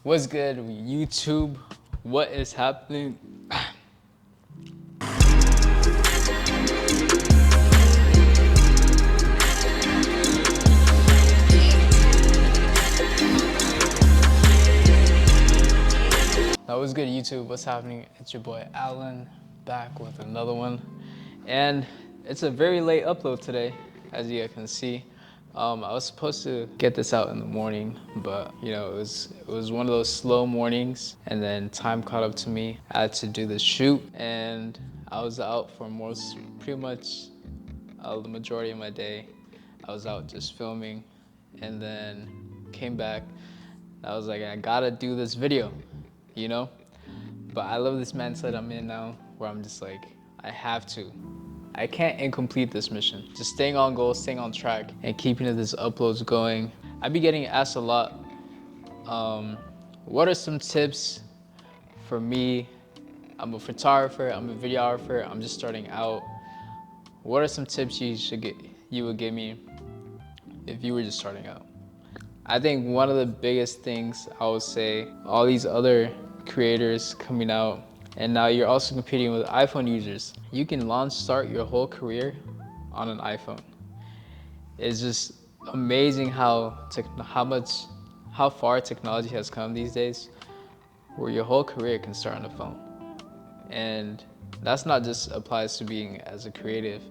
What's good, YouTube? What is happening? That was good, YouTube. What's happening? It's your boy Alan, back with another one. And it's a very late upload today, as you guys can see. I was supposed to get this out in the morning, but it was one of those slow mornings, and then time caught up to me. I had to do the shoot, and I was out for pretty much the majority of my day. I was out just filming, and then came back. I was like, I gotta do this video, you know? But I love this mindset I'm in now, where I'm just like, I have to. I can't incomplete this mission. Just staying on goal, staying on track, and keeping this uploads going. I be getting asked a lot, what are some tips for me? I'm a photographer, I'm a videographer, I'm just starting out. What are some tips you would give me if you were just starting out? I think one of the biggest things I would say, all these other creators coming out, and now you're also competing with iPhone users. You can start your whole career on an iPhone. It's just amazing how far technology has come these days, where your whole career can start on a phone. And that's not just applies to being as a creative,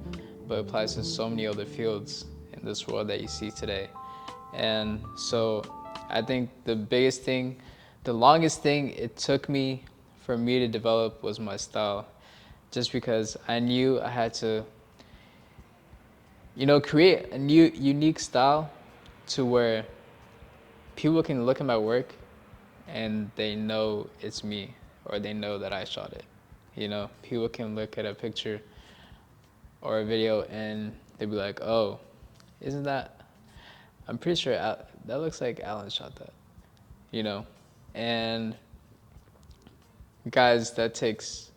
but applies to so many other fields in this world that you see today. And so I think the longest thing it took for me to develop was my style, just because I knew I had to, create a new, unique style to where people can look at my work and they know it's me, or they know that I shot it. People can look at a picture or a video and they'd be like, oh, I'm pretty sure that looks like Alan shot that, And guys, that takes,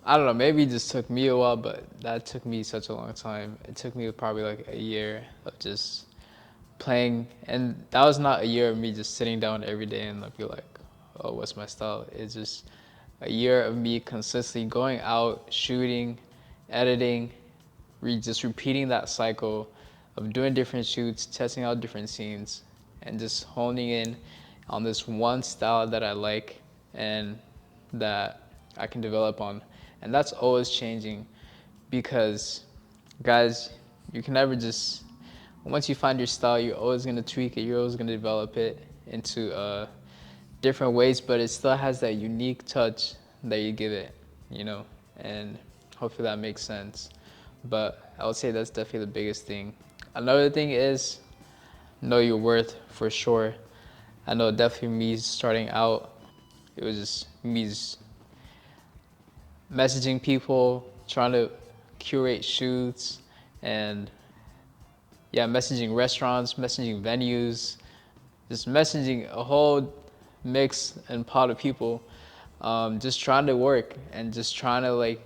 I don't know, maybe it just took me a while, but that took me such a long time. It took me probably like a year of just playing, and that was not a year of me just sitting down every day and be like, oh, what's my style? It's just a year of me consistently going out, shooting, editing, just repeating that cycle of doing different shoots, testing out different scenes, and just honing in on this one style that I like and that I can develop on. And that's always changing, because guys, you can never just, once you find your style, you're always gonna tweak it, you're always gonna develop it into different ways, but it still has that unique touch that you give it, and hopefully that makes sense. But I would say that's definitely the biggest thing. Another thing is know your worth, for sure. I know definitely me starting out, it was just me messaging people, trying to curate shoots, and messaging restaurants, messaging venues, just messaging a whole mix and pot of people, just trying to work and just trying to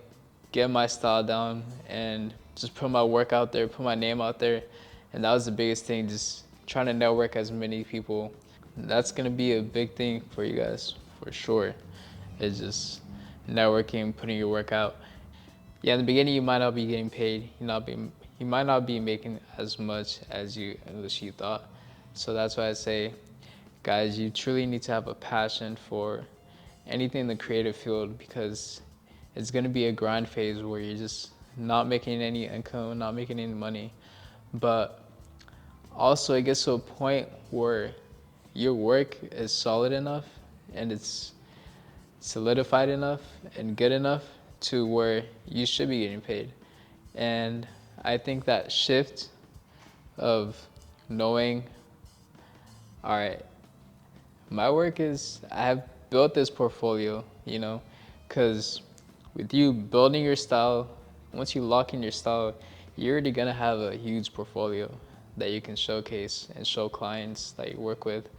get my style down and just put my work out there, put my name out there. And that was the biggest thing, just trying to network as many people. That's gonna be a big thing for you guys, for sure. It's just networking, putting your work out. Yeah, in the beginning you might not be getting paid, you might not be making as much as you initially thought. So that's why I say, guys, you truly need to have a passion for anything in the creative field, because it's gonna be a grind phase where you're just not making any income, not making any money. But also it gets to a point where your work is solid enough and it's solidified enough and good enough to where you should be getting paid. And I think that shift of knowing, all right, my work is, I have built this portfolio, because with you building your style, once you lock in your style, you're already gonna have a huge portfolio that you can showcase and show clients that you work with.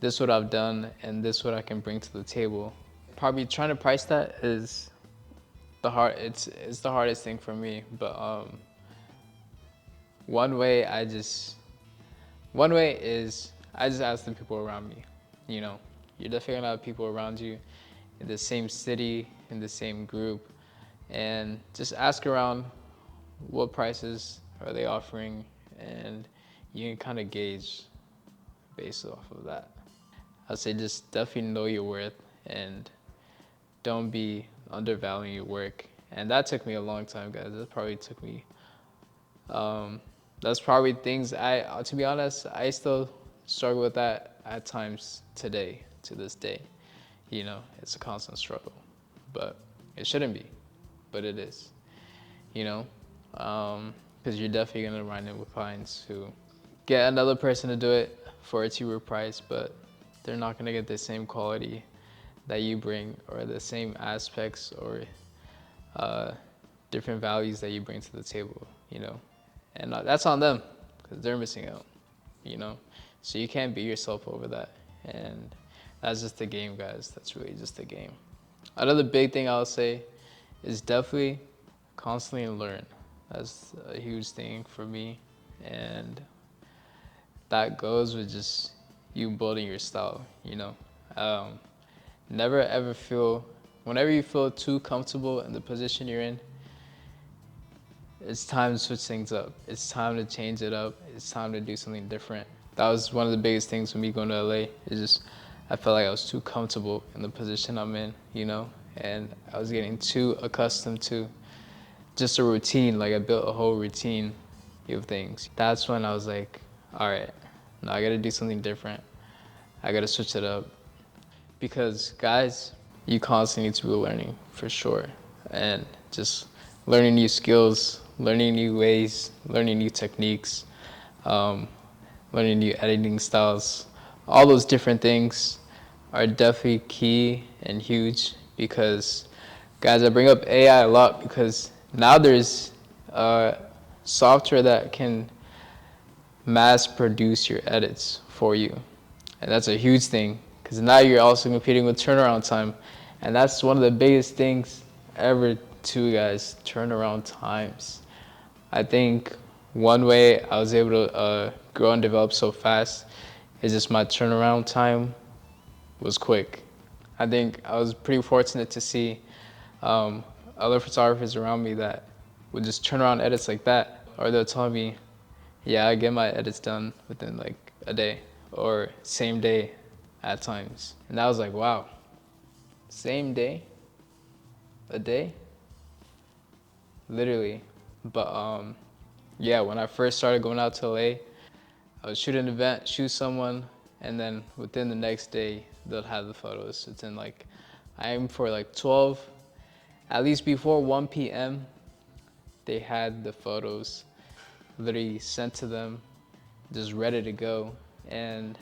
This is what I've done, and this is what I can bring to the table. Probably trying to price that is it's the hardest thing for me. But one way is I just ask the people around me, You know, you're definitely gonna have people around you in the same city, in the same group, and just ask around what prices are they offering, and you can kind of gauge based off of that. I'd say just definitely know your worth and don't be undervaluing your work. And that took me a long time, guys. That probably took me. That's probably things to be honest, I still struggle with that at times today, to this day. You know, it's a constant struggle, but it shouldn't be, but it is. You know, because you're definitely gonna run in with clients who get another person to do it for a cheaper price, but they're not gonna get the same quality that you bring or the same aspects or uh, different values that you bring to the table, you know. And that's on them because they're missing out, you know. So you can't beat yourself over that. And that's just the game, guys. That's really just the game. Another big thing I'll say is definitely constantly learn. That's a huge thing for me. And that goes with just you building your style, you know. Um, Never ever feel, whenever you feel too comfortable in the position you're in, it's time to switch things up. It's time to change it up. It's time to do something different. That was one of the biggest things for me going to LA. Is just I felt like I was too comfortable in the position I'm in, you know, and I was getting too accustomed to just a routine. Like I built a whole routine of things. That's when I was like, all right, now I got to do something different. I got to switch it up. Because guys, you constantly need to be learning for sure, and just learning new skills, learning new ways, learning new techniques, um, learning new editing styles. All those different things are definitely key and huge because, guys, I bring up AI a lot because now there's software that can mass produce your edits for you. And that's a huge thing because now you're also competing with turnaround time. And that's one of the biggest things ever too, guys, turnaround times. I think one way I was able to grow and develop so fast is just my turnaround time was quick. I think I was pretty fortunate to see other photographers around me that would just turn around edits like that. Or they'll tell me, yeah, I get my edits done within like a day or same day at times. And I was like, wow, same day, a day, literally. But yeah, when I first started going out to LA, I would shoot an event, shoot someone, and then within the next day, they'll have the photos. Within like, I aim for like 12, at least before 1 p.m., they had the photos literally sent to them, just ready to go. And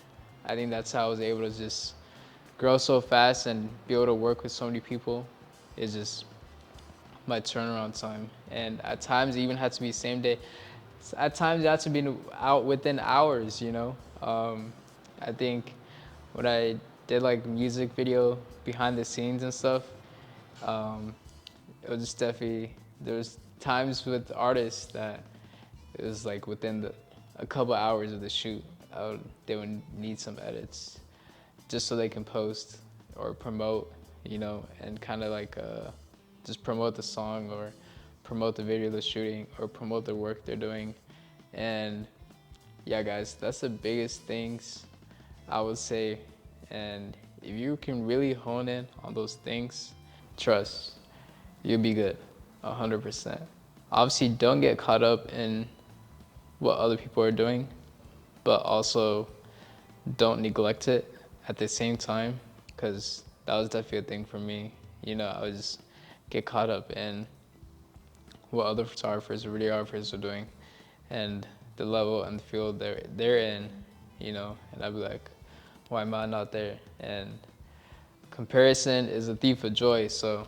I think that's how I was able to just grow so fast and be able to work with so many people. Is just my turnaround time. And at times it even had to be same day. At times it had to be out within hours, you know. I think when I did like music video behind the scenes and stuff, um, it was just definitely, there was times with artists that it was like within a couple hours of the shoot, they would need some edits just so they can post or promote, you know, and kind of like just promote the song or promote the video they're shooting or promote the work they're doing. And yeah, guys, that's the biggest things I would say. And if you can really hone in on those things, trust, you'll be good, 100%. Obviously, don't get caught up in what other people are doing, but also don't neglect it at the same time, because that was definitely a thing for me. You know, I would just get caught up in what other photographers or videographers are doing and the level and the field they're in, you know, and I'd be like, why am I not there? And comparison is a thief of joy. So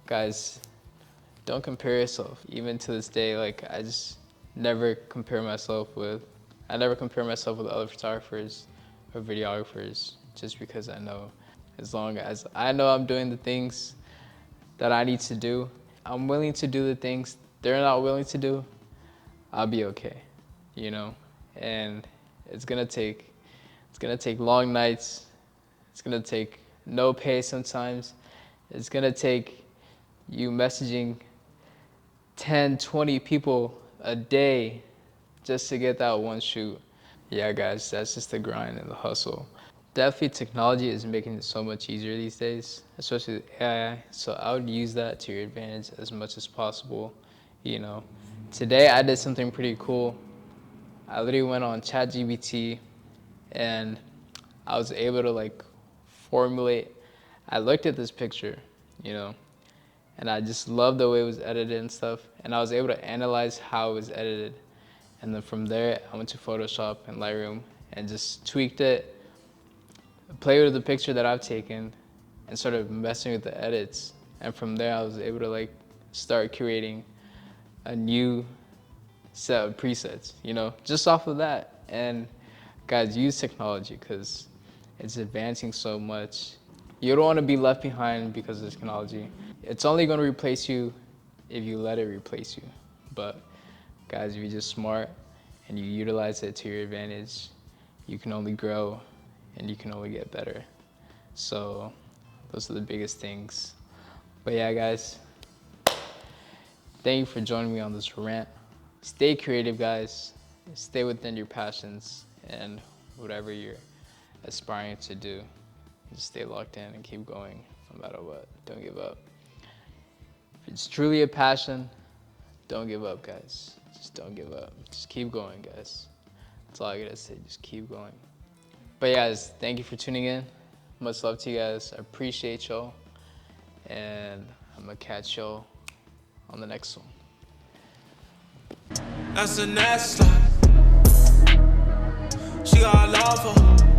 guys, don't compare yourself. Even to this day, like I never compare myself with other photographers or videographers, just because I know as long as I know I'm doing the things that I need to do, I'm willing to do the things they're not willing to do, I'll be okay, you know? And it's gonna take long nights, It's gonna take no pay sometimes. It's gonna take you messaging 10, 20 people a day just to get that one shoot. Yeah, guys, that's just the grind and the hustle. Definitely technology is making it so much easier these days, especially with AI. So I would use that to your advantage as much as possible. You know, today I did something pretty cool. I literally went on ChatGPT and I was able to like formulate. I looked at this picture, you know, and I just loved the way it was edited and stuff. And I was able to analyze how it was edited. And then from there, I went to Photoshop and Lightroom and just tweaked it, played with the picture that I've taken, and started messing with the edits. And from there, I was able to like start creating a new set of presets, you know, just off of that. And guys, use technology because it's advancing so much. You don't want to be left behind because of technology. It's only going to replace you if you let it replace you. But guys, if you're just smart and you utilize it to your advantage, you can only grow and you can only get better. So those are the biggest things. But yeah, guys, thank you for joining me on this rant. Stay creative, guys. Stay within your passions and whatever you're aspiring to do. Just stay locked in and keep going no matter what. Don't give up. If it's truly a passion, don't give up, guys. Just don't give up. Just keep going, guys. That's all I gotta say. Just keep going. But yeah, guys, thank you for tuning in. Much love to you guys. I appreciate y'all. And I'm gonna catch y'all on the next one. That's a nasty. She got love for